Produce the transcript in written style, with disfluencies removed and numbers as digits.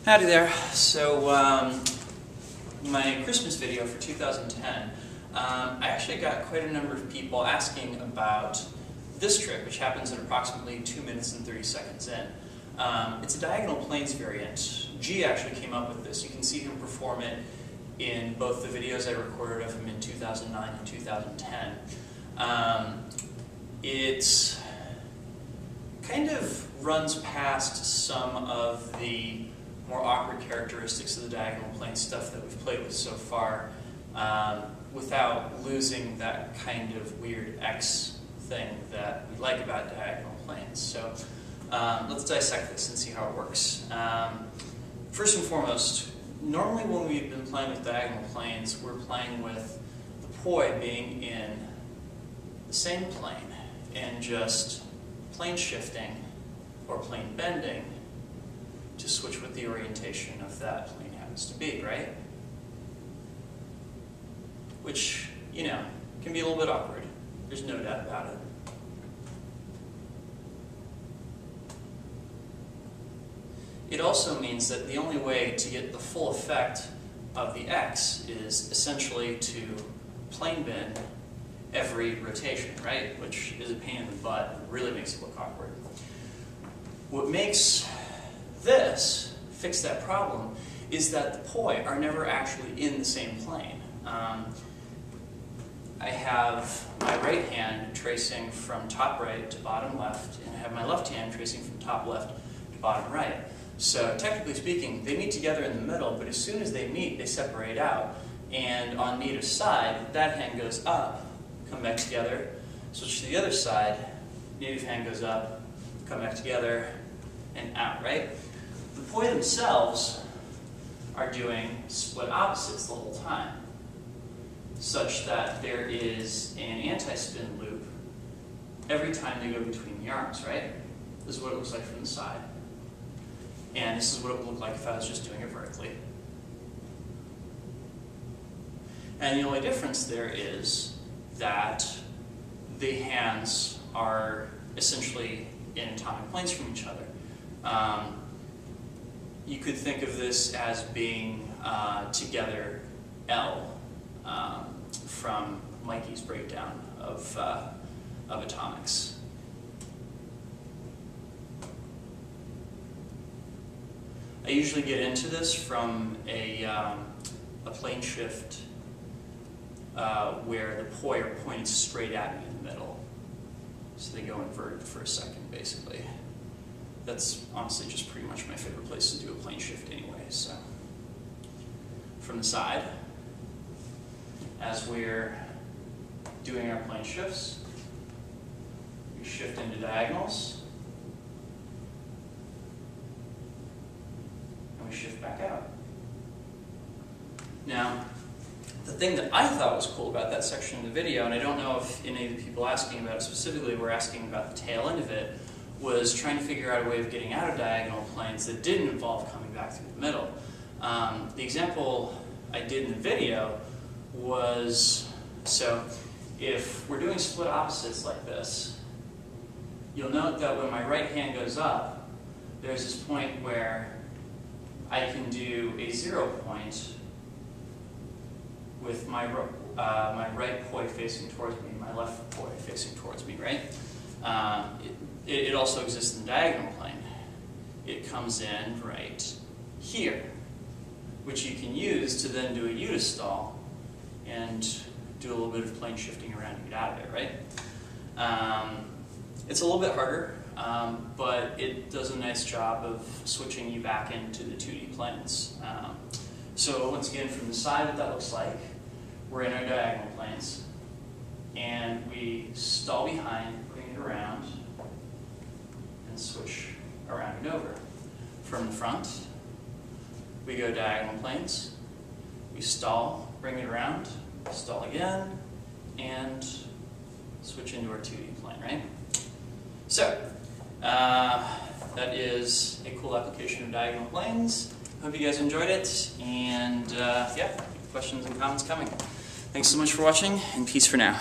Howdy there. So, my Christmas video for 2010, I actually got quite a number of people asking about this trick, which happens at approximately 2 minutes and 30 seconds in. It's a diagonal planes variant. G actually came up with this. You can see him perform it in both the videos I recorded of him in 2009 and 2010. It kind of runs past some of the more awkward characteristics of the diagonal plane stuff that we've played with so far, without losing that kind of weird X thing that we like about diagonal planes. So let's dissect this and see how it works. First and foremost, normally when we've been playing with diagonal planes, we're playing with the poi being in the same plane and just plane shifting or plane bending to switch what the orientation of that plane happens to be, right? Which, you know, can be a little bit awkward. There's no doubt about it. It also means that the only way to get the full effect of the X is essentially to plane bend every rotation, right? Which is a pain in the butt and really makes it look awkward. What makes this fix that problem is that the poi are never actually in the same plane. I have my right hand tracing from top right to bottom left, and I have my left hand tracing from top left to bottom right. So technically speaking, they meet together in the middle, but as soon as they meet, they separate out. And on neither side, that hand goes up, come back together, switch to the other side, native hand goes up, come back together, and out, right? The poi themselves are doing split opposites the whole time, such that there is an anti-spin loop every time they go between the arms, right? This is what it looks like from the side. And this is what it would look like if I was just doing it vertically. And the only difference there is that the hands are essentially in atomic planes from each other. You could think of this as being together L from Mikey's breakdown of atomics. I usually get into this from a plane shift where the poi are pointed straight at me in the middle. So they go inverted for a second, basically. That's honestly just pretty much my favorite place to do a plane shift anyway. So from the side, as we're doing our plane shifts, we shift into diagonals, and we shift back out. Now, the thing that I thought was cool about that section of the video, and I don't know if any of the people asking about it specifically were asking about the tail end of it, was trying to figure out a way of getting out of diagonal planes that didn't involve coming back through the middle. The example I did in the video was, so if we're doing split opposites like this, you'll note that when my right hand goes up, there's this point where I can do a 0 point with my right poi facing towards me, my left poi facing towards me, right? It also exists in the diagonal plane. It comes in right here, which you can use to then do a unistall and do a little bit of plane shifting around to get out of it, right? It's a little bit harder, but it does a nice job of switching you back into the 2D planes. So once again, from the side, what that looks like, we're in our diagonal planes, and we stall behind, bring it around, and switch around and over. From the front, we go diagonal planes, we stall, bring it around, stall again, and switch into our 2D plane, right? So, that is a cool application of diagonal planes. Hope you guys enjoyed it, and yeah, questions and comments coming. Thanks so much for watching, and peace for now.